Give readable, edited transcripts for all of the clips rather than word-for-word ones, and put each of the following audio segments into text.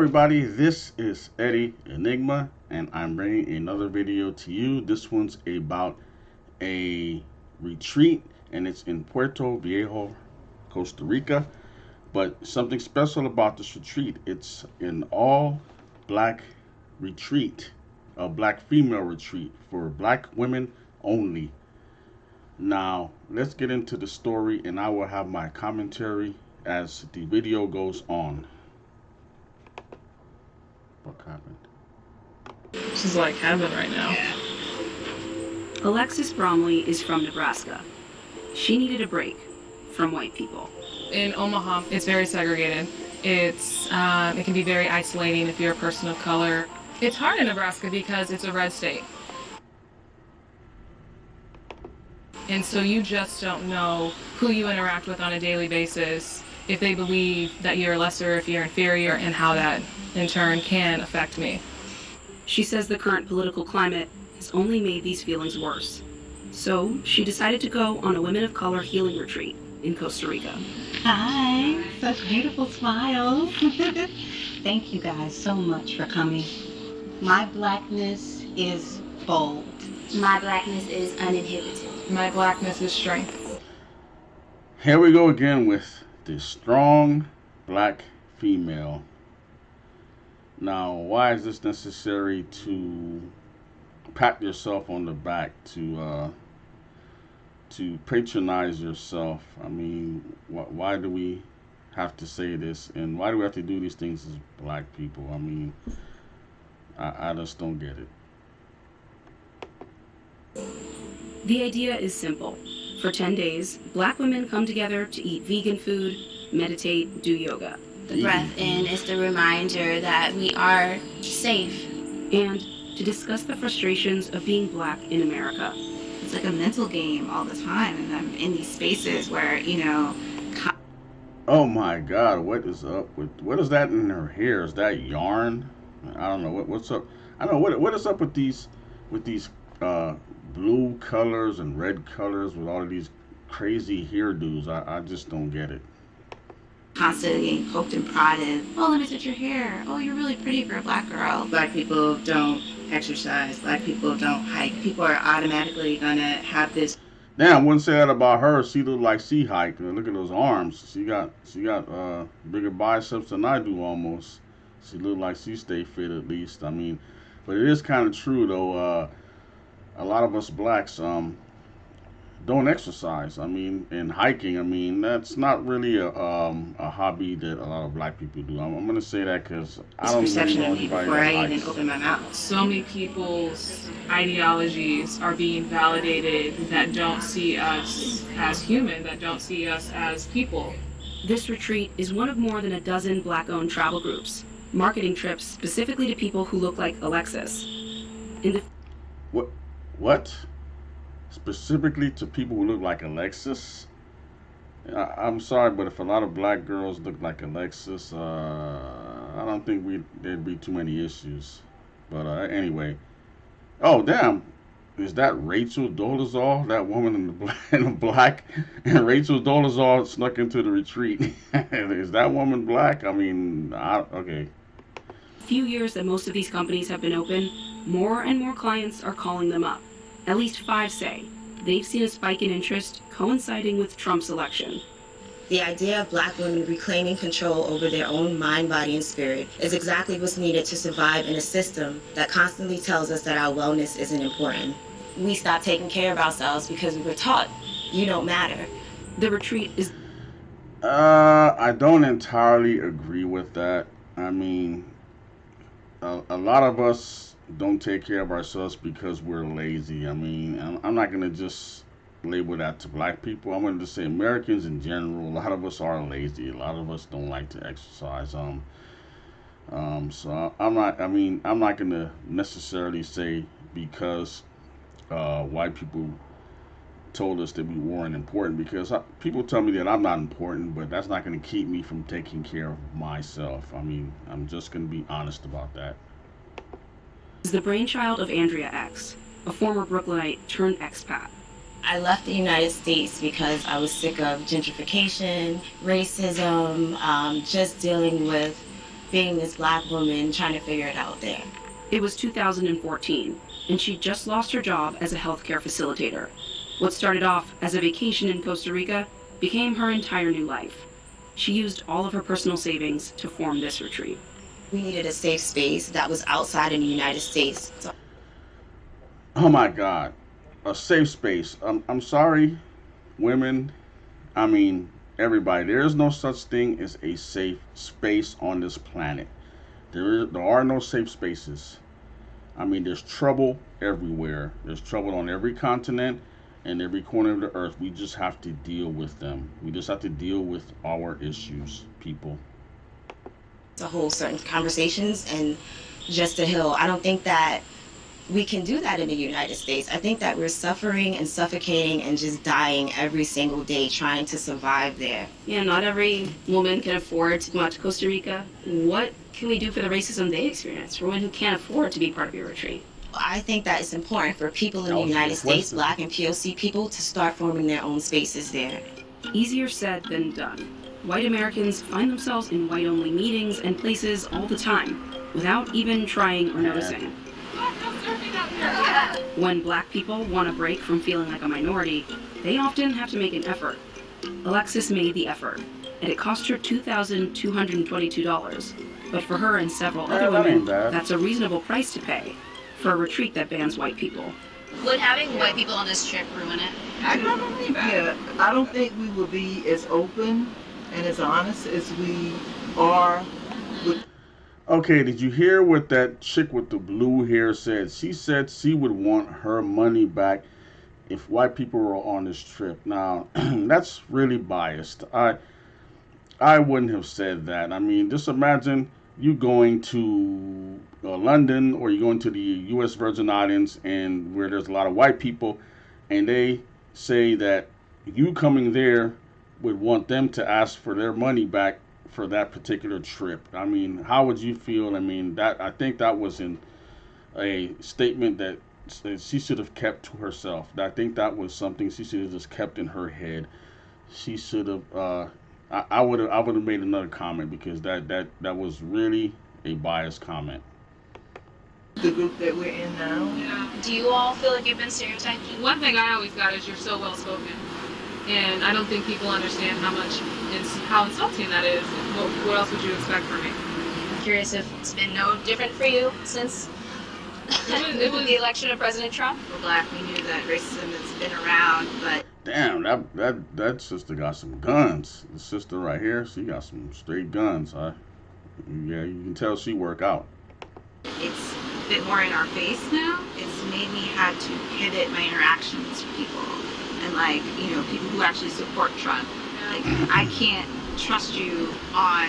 everybody, this is Eddie Enigma and I'm bringing another video to you. This one's about a retreat and it's in Puerto Viejo, Costa Rica. But something special about this retreat, it's an all black retreat, a black female retreat for black women only. Now, let's get into the story and I will have my commentary as the video goes on. What happened? This is like heaven right now. Alexis Bromley is from Nebraska. She needed a break from white people. In Omaha, it's very segregated. It can be very isolating if you're a person of color. It's hard in Nebraska because it's a red state. And so you just don't know who you interact with on a daily basis, if they believe that you're lesser, if you're inferior, and how that in turn can affect me. She says the current political climate has only made these feelings worse. So she decided to go on a Women of Color healing retreat in Costa Rica. Hi, such beautiful smiles. Thank you guys so much for coming. My blackness is bold. My blackness is uninhibited. My blackness is strength. Here we go again with the strong black female. Now, why is this necessary to pat yourself on the back, to patronize yourself? I mean, why do we have to say this, and why do we have to do these things as black people? I mean, I just don't get it. The idea is simple. For 10 days, black women come together to eat vegan food, meditate, do yoga. The breath in is the reminder that we are safe. And to discuss the frustrations of being black in America. It's like a mental game all the time, and I'm in these spaces where, Oh my God, what is up with, what is that in her hair? Is that yarn? I don't know what's up. I don't know what is up with these blue colors and red colors with all of these crazy hairdos. I just don't get it. constantly getting poked and prodded. Oh, let me touch your hair. Oh, you're really pretty for a black girl. Black people don't exercise. Black people don't hike. People are automatically gonna have this. Damn, I wouldn't say that about her. She look like she hiked. Look at those arms. She got bigger biceps than I do almost. She look like she stay fit at least. I mean, but it is kind of true though. A lot of us blacks don't exercise. I mean, and hiking. I mean, that's not really a hobby that a lot of black people do. I'm gonna say that because I don't really know anybody before that I even hikes. open my mouth. So many people's ideologies are being validated that don't see us as human, that don't see us as people. This retreat is one of more than a dozen black-owned travel groups, marketing trips specifically to people who look like Alexis. In the What? Specifically to people who look like Alexis? I'm sorry, but if a lot of black girls look like Alexis, I don't think there'd be too many issues. But anyway. Oh, damn. Is that Rachel Dolezal? That woman in the black? And Rachel Dolezal snuck into the retreat. Is that woman black? I mean, okay. few years that most of these companies have been open, more and more clients are calling them up. At least 5 say they've seen a spike in interest coinciding with Trump's election. The idea of black women reclaiming control over their own mind, body, and spirit is exactly what's needed to survive in a system that constantly tells us that our wellness isn't important. We stopped taking care of ourselves because we were taught you don't matter. The retreat is I don't entirely agree with that. I mean, a lot of us don't take care of ourselves because we're lazy. I mean, I'm not going to just label that to black people. I'm going to just say Americans in general, a lot of us are lazy. A lot of us don't like to exercise. So I'm not going to necessarily say because white people told us that we weren't important, because people tell me that I'm not important, but that's not going to keep me from taking care of myself. I mean, I'm just going to be honest about that. the brainchild of Andrea X, a former Brooklynite turned expat. I left the United States because I was sick of gentrification, racism, just dealing with being this black woman trying to figure it out there. It was 2014, and she'd just lost her job as a healthcare facilitator. What started off as a vacation in Costa Rica became her entire new life. She used all of her personal savings to form this retreat. We needed a safe space that was outside in the United States. So Oh my God, a safe space. I'm sorry, women. I mean, everybody. There is no such thing as a safe space on this planet. There are no safe spaces. I mean, there's trouble everywhere. There's trouble on every continent and every corner of the earth. We just have to deal with them. We just have to deal with our issues, people. to hold certain conversations and just to heal. I don't think that we can do that in the United States. I think that we're suffering and suffocating and just dying every single day trying to survive there. Yeah, not every woman can afford to go out to Costa Rica. What can we do for the racism they experience, for women who can't afford to be part of your retreat? I think that it's important for people in the United States, Black and POC people, to start forming their own spaces there. Easier said than done. White Americans find themselves in white-only meetings and places all the time, without even trying or noticing. When Black people want a break from feeling like a minority, they often have to make an effort. Alexis made the effort, and it cost her $2,222. But for her and several other women, that's a reasonable price to pay for a retreat that bans white people. Would having white people on this trip ruin it? I don't believe that. Yeah, I don't think we will be as open and as honest as we are with. Okay, did you hear what that chick with the blue hair said? She said she would want her money back if white people were on this trip. Now, that's really biased. I wouldn't have said that. I mean, just imagine you going to London, or you're going to the U.S. Virgin Islands, and where there's a lot of white people, and they say that you coming there would want them to ask for their money back for that particular trip. I mean, how would you feel? I mean, I think that was a statement that she should have kept to herself. I think that was something she should have just kept in her head. She should have. I would have made another comment, because that was really a biased comment. The group that we're in now. Yeah. Do you all feel like you've been stereotyped? One thing I always got is you're so well spoken, and I don't think people understand how insulting that is. What else would you expect from me? I'm curious if it's been no different for you since It was the election of President Trump. We're Black, we knew that racism has been around, but Damn, that sister got some guns. The sister right here, she got some straight guns. Yeah, you can tell she work out. it's a bit more in our face now. It's made me have to pivot my interactions with people. And like, people who actually support Trump. Like, I can't trust you on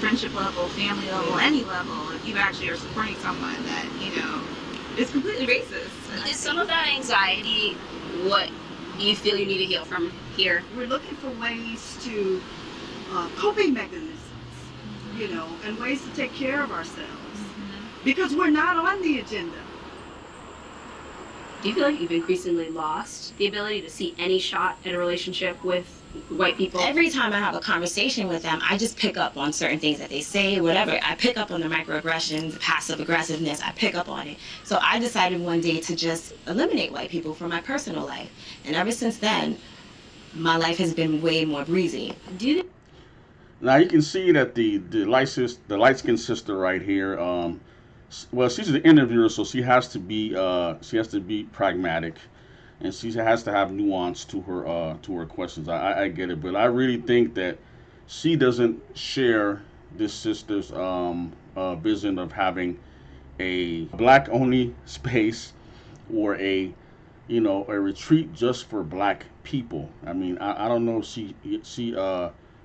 friendship level, family level, any level, if you actually are supporting someone that, is completely racist. Is some of that anxiety what you feel you need to heal from here? We're looking for ways to, coping mechanisms, and ways to take care of ourselves. Because we're not on the agenda. Do you feel like you've increasingly lost the ability to see any shot at a relationship with white people? Every time I have a conversation with them, I just pick up on certain things that they say, whatever. I pick up on the microaggressions, the passive aggressiveness, I pick up on it. So I decided one day to just eliminate white people from my personal life. And ever since then, my life has been way more breezy. Now you can see that the light-skinned sister right here, well, she's an interviewer, so she has to be pragmatic, and she has to have nuance to her questions. I get it, but I really think that she doesn't share this sister's vision of having a Black-only space, or a retreat just for Black people. I mean, I don't know if she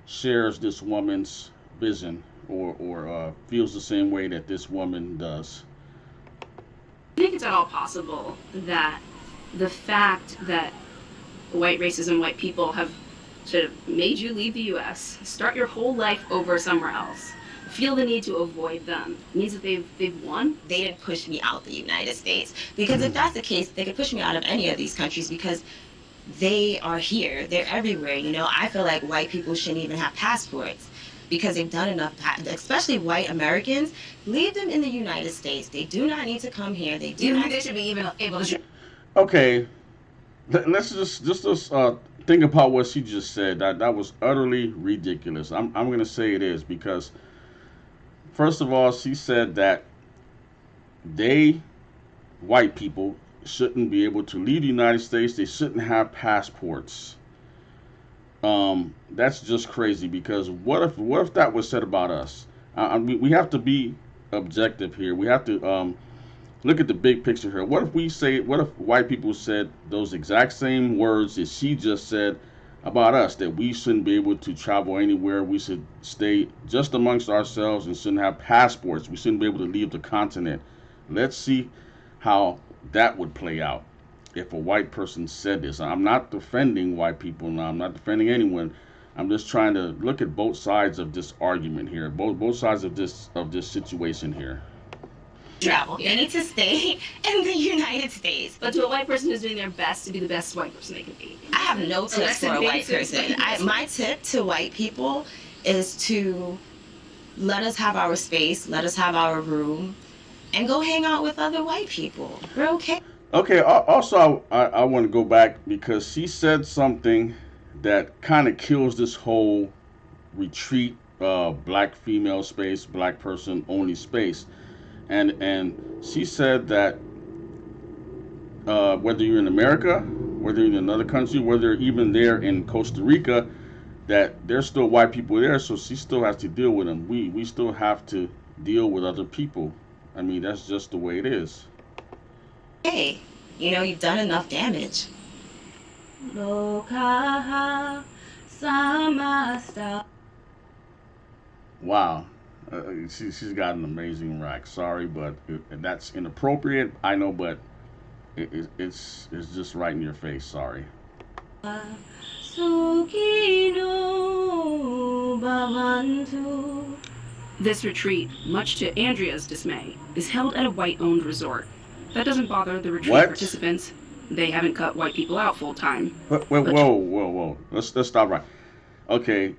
shares this woman's vision, or feels the same way that this woman does. I think it's at all possible that the fact that white racism, white people have sort of made you leave the U.S., start your whole life over somewhere else, feel the need to avoid them, means that they've won? They didn't push me out the United States. Because if that's the case, they could push me out of any of these countries, because they are here. They're everywhere. I feel like white people shouldn't even have passports. because they've done enough, especially white Americans. Leave them in the United States. They do not need to come here. They do not. They should be even able to. Okay, let's just think about what she just said. That was utterly ridiculous. I'm gonna say it is, because first of all, she said that white people, shouldn't be able to leave the United States. They shouldn't have passports. That's just crazy, because what if that was said about us? We have to be objective here. We have to look at the big picture here. What if white people said those exact same words that she just said about us, that we shouldn't be able to travel anywhere, we should stay just amongst ourselves and shouldn't have passports, we shouldn't be able to leave the continent. Let's see how that would play out if a white person said this. I'm not defending white people now. I'm not defending anyone. I'm just trying to look at both sides of this argument here, both sides of this situation here. Travel. They need to stay in the United States. But to a white person who's doing their best to be the best white person they can be. I have no tips for a white person. My tip to white people is to let us have our space, let us have our room, and go hang out with other white people. We're okay. Okay, also I want to go back, because she said something that kind of kills this whole retreat, black female space, black person only space. And she said that whether you're in America, whether you're in another country, whether even there in Costa Rica, that there's still white people there, so she still has to deal with them. We still have to deal with other people. I mean, that's just the way it is. Hey, you've done enough damage. Wow. She's got an amazing rack. Sorry, but that's inappropriate. I know, but it's just right in your face. Sorry. This retreat, much to Andrea's dismay, is held at a white-owned resort. That doesn't bother the retreat participants. They haven't cut white people out full time. Whoa. Let's stop right. Okay.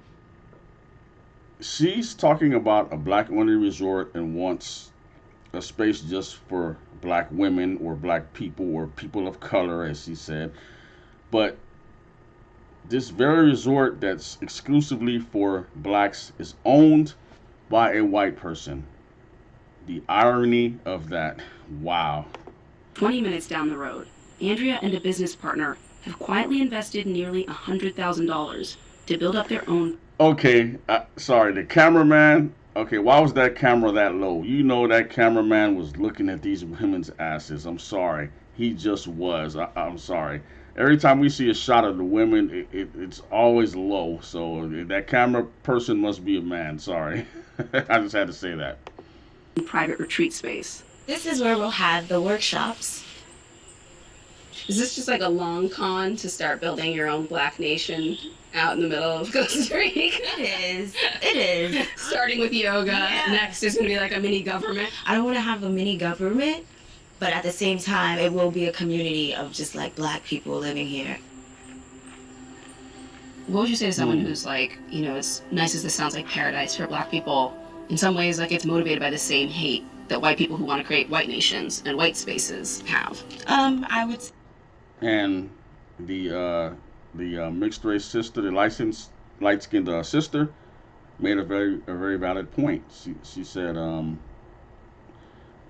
She's talking about a black-only resort and wants a space just for black women or black people or people of color, as she said. But this very resort that's exclusively for blacks is owned by a white person. The irony of that. Wow. 20 minutes down the road, Andrea and a business partner have quietly invested nearly $100,000 to build up their own. Okay, sorry, the cameraman. Okay, why was that camera that low? That cameraman was looking at these women's asses. I'm sorry. He just was. I'm sorry. Every time we see a shot of the women, it's always low. So that camera person must be a man. Sorry. I just had to say that. Private retreat space. This is where we'll have the workshops. Is this just like a long con to start building your own black nation out in the middle of Costa Rica? It is. Starting with yoga. Yeah. Next is going to be like a mini government. I don't want to have a mini government, but at the same time, it will be a community of just like black people living here. What would you say to someone who's like, as nice as this sounds like paradise for black people, in some ways like it's motivated by the same hate that white people who want to create white nations and white spaces have? I would say. And the mixed race sister, the licensed light-skinned sister, made a very valid point. She said,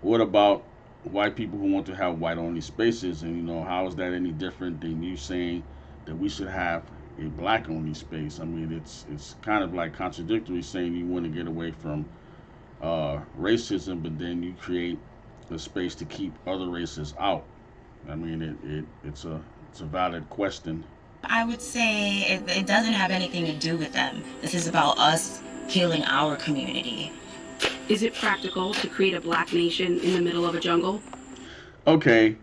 what about white people who want to have white-only spaces? And how is that any different than you saying that we should have a black-only space? I mean, it's kind of like contradictory, saying you want to get away from racism, but then you create a space to keep other races out. I mean, it's a valid question. I would say it doesn't have anything to do with them. This is about us healing our community. Is it practical to create a black nation in the middle of a jungle? Okay.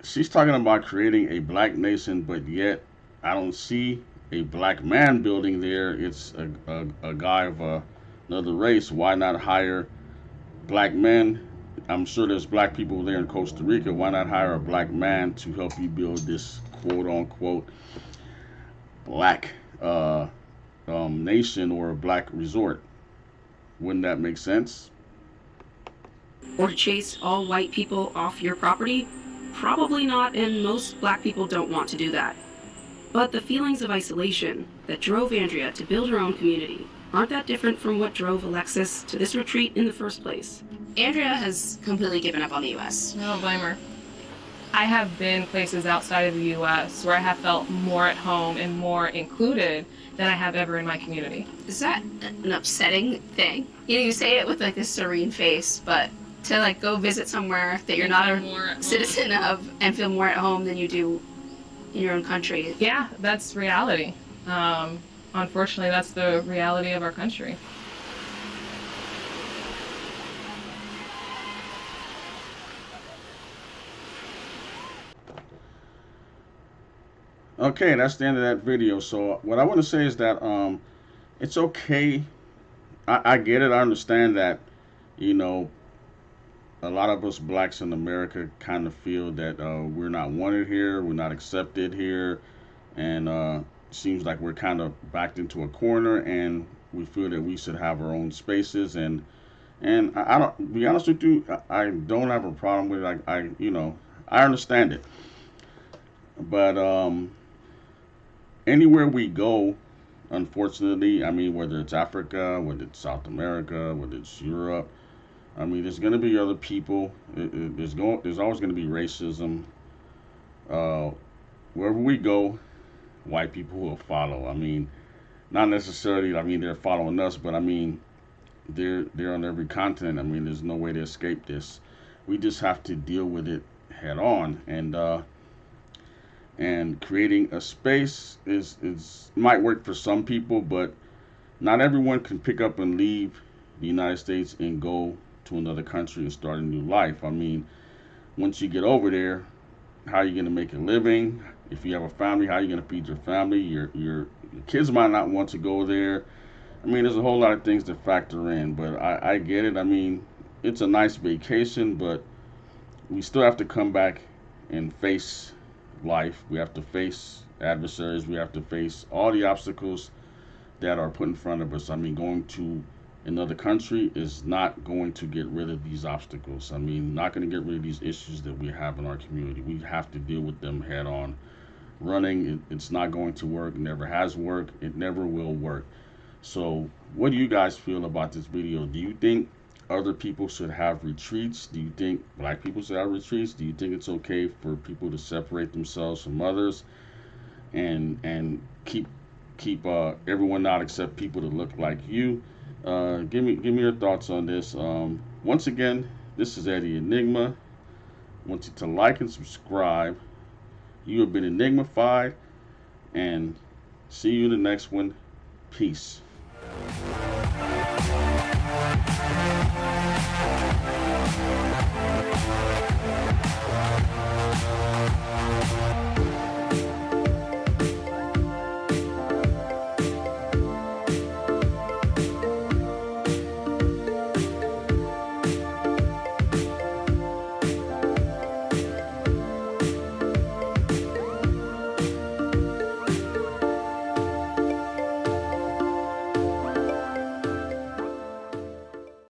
She's talking about creating a black nation, but yet I don't see a black man building there. It's a guy of another race. Why not hire black men? I'm sure there's black people there in Costa Rica. Why not hire a black man to help you build this quote-unquote black nation or a black resort. Wouldn't that make sense? Or to chase all white people off your property? Probably not, and most black people don't want to do that. But the feelings of isolation that drove Andrea to build her own community aren't that different from what drove Alexis to this retreat in the first place. Andrea has completely given up on the U.S. I don't blame her. I have been places outside of the U.S. where I have felt more at home and more included than I have ever in my community. Is that an upsetting thing? You know, you say it with like this serene face, but to like go visit somewhere that you're not a citizen of and feel more at home than you do in your own country. Yeah, that's reality. Unfortunately, that's the reality of our country. Okay, that's the end of that video. So what I want to say is that it's okay. I get it. I understand that, you know, a lot of us blacks in America kind of feel that we're not wanted here, we're not accepted here, and seems like we're kind of backed into a corner, and we feel that we should have our own spaces. And I don't, to be honest with you, I don't have a problem with it. I you know, I understand it, but anywhere we go, unfortunately, I mean, whether it's Africa, whether it's South America, whether it's Europe, I mean, there's going to be other people. There's always going to be racism. Wherever we go, white people will follow. I mean, not necessarily, I mean, they're following us, but I mean, they're on every continent. I mean, there's no way to escape this. We just have to deal with it head on. And creating a space is might work for some people, but not everyone can pick up and leave the United States and go to another country and start a new life. I mean, once you get over there, how are you going to make a living? If you have a family, how are you going to feed your family? Your kids might not want to go there. I mean, there's a whole lot of things to factor in, but I get it. I mean, it's a nice vacation, but we still have to come back and face life. We have to face adversaries. We have to face all the obstacles that are put in front of us. I mean, going to another country is not going to get rid of these obstacles. I mean, not going to get rid of these issues that we have in our community. We have to deal with them head on. Running, it's not going to work. It never has worked. It never will work. So what do you guys feel about this video? Do you think other people should have retreats? Do you think black people should have retreats? Do you think it's okay for people to separate themselves from others and keep everyone out except people that look like you? Give me your thoughts on this. Once again, this is Eddie Enigma. I want you to like and subscribe. You have been Enigmified, and see you in the next one. Peace.